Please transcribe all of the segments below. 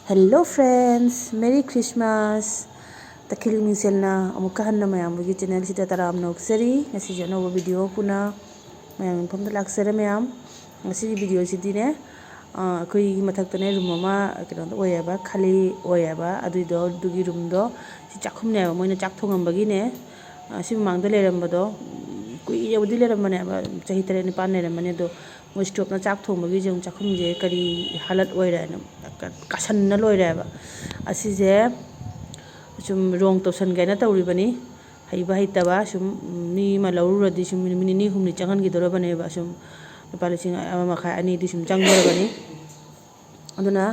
Hello friends, Merry Christmas. Takil miselna amuka hanna mayam bugi channel sita taram noksari ngasi jano video kuna mayam pamda laksara mayam ngasi video sidi ne koi mathak tane room ma kino oyaba khali oyaba aduido dugi room do si chakhum ne moina chak thongam bagi ne si mangda leram bado kui yabudi leram bane ba chahi tare ni pan leram bane do mo stop na chak thong bagi jeng chakhum je kari halat oira na kasan na loira ba asi je sum rong to san gaina tawri bani haiba haitaba sum ni ma lawrudi sum ni humni changan gi dora bane ba sum palising ama makha ani di sum changdora bani aduna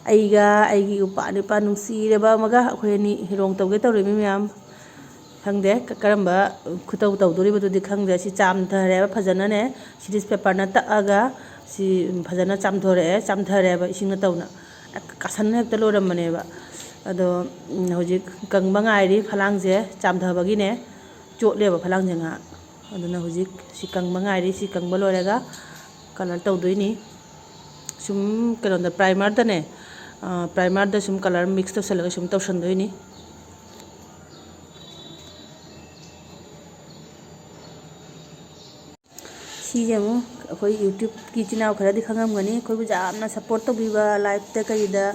aigi upa ni pa nungsi reba maga akhoi ni rong tawge tawri mi myam khangde karamba khutaw tawdori badu di khangde si cham thare ba phajana ne series paper na ta aga si phajana cham thare ba ising na tawna kasan hekta loram bane ba ado hojik kangba ngairi phalang je chamdhabagi ne chotleba phalang jenga aduna hojik si kangba ngairi si kangba loraga color tawdoini sum kalonda primer da ne primer da sum color mix to salaga sum tawsandoini si jemu akoi YouTube ki channel khara di khangam gani koi bu jamna support to biba live te kai da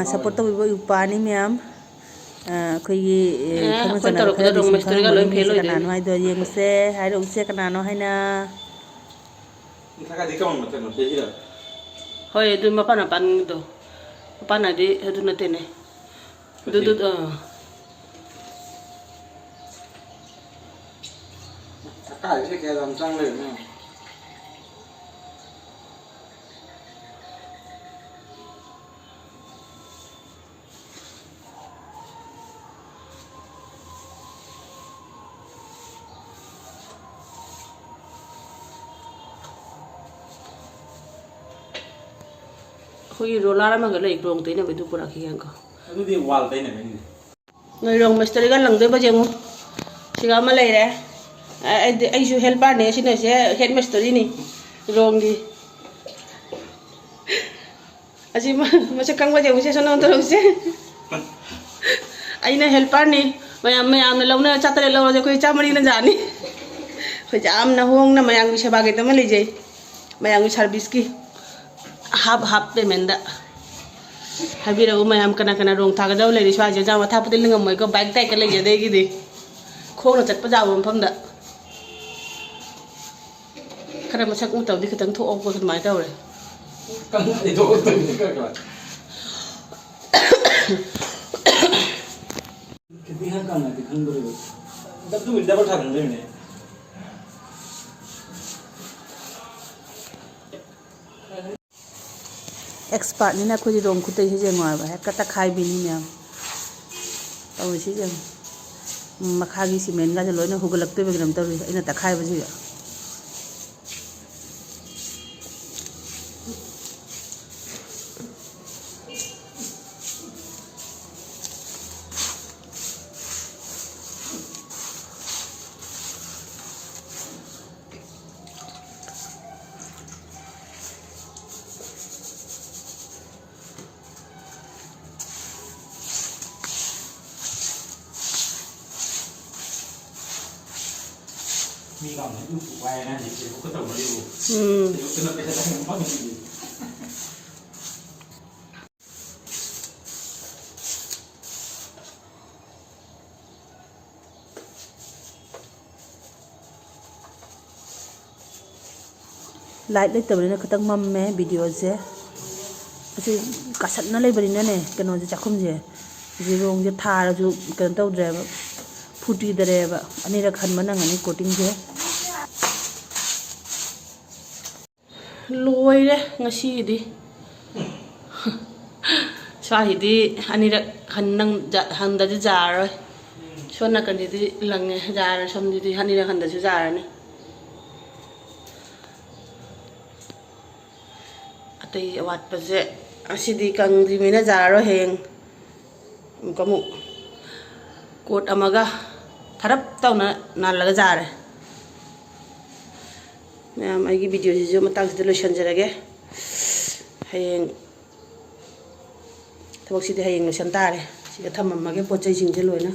support to biba upani myam koi khama channel khara di mistry ga loi phelo ide kanano ai do yeng se hai ro se kanano haina thaka di kaun mata no pejira hoi du ma pana pan do pana di du na tene du thaka se ke dam chang le no hoi rolara ma ga lei rong te ne be du pura ki yang ko adu di wall te ne ni ngai rong mistry ga lang de ba jemu siga ma lei re ai ju helper ne si ne se head mistry ni rong di asi ma se kang ba jemu se sono to se ai na helper ni mayam na launa chatare launa je koi chamari na jani khoi jam na hongna mayang bi seba ge ta ma le je mayang service ki half payment da habira mayam kana rong thaga daw le ri swa je jama tha putil ngam moi ko bike tai ka le je de gi di khong na chat pa jaw mpham da khara ma sak mu taw di khitang tho ok ko mai taw re kan ai do to ni ka ke bi ha kan na di khan bore dab du double thak le ne expert ni na khoi rong khutai he je ngwa ba kata khai bi ni myam taw si je makha gi cement ga je loina hugalak te begram taw ina ta khai ba ji mi còn những lúc quay na thì có tàu nó đi thì cái nó cái nó mất gì light le tabri na khatang mam me video je asi kasat na le bari na ne kano je chakhum je rong je thara ju kan taw dre ba phuti dare ba ani ra khan mana ngani coating je loi re ngasi di swa hi di ani ra khan nang hang da ja roi sona kan di lang ja ra som di hani ra khan da ju ja ra ni atai wat pa je asi di kang di mina ja ro heng kamu kot amaga tharap taw na laga ja re ma'am I video जो Matang lotion जरगे हयें ꯊꯕꯛꯁꯤꯗꯤ ꯍꯌꯦꯡ ꯂꯣꯏꯁꯟ ꯇꯥꯔꯦ ꯁꯤꯗ ꯊꯝꯃꯝꯃꯒꯦ ꯄꯣꯠ ꯆꯩꯁꯤꯡꯁꯦ ꯂꯣꯏꯅ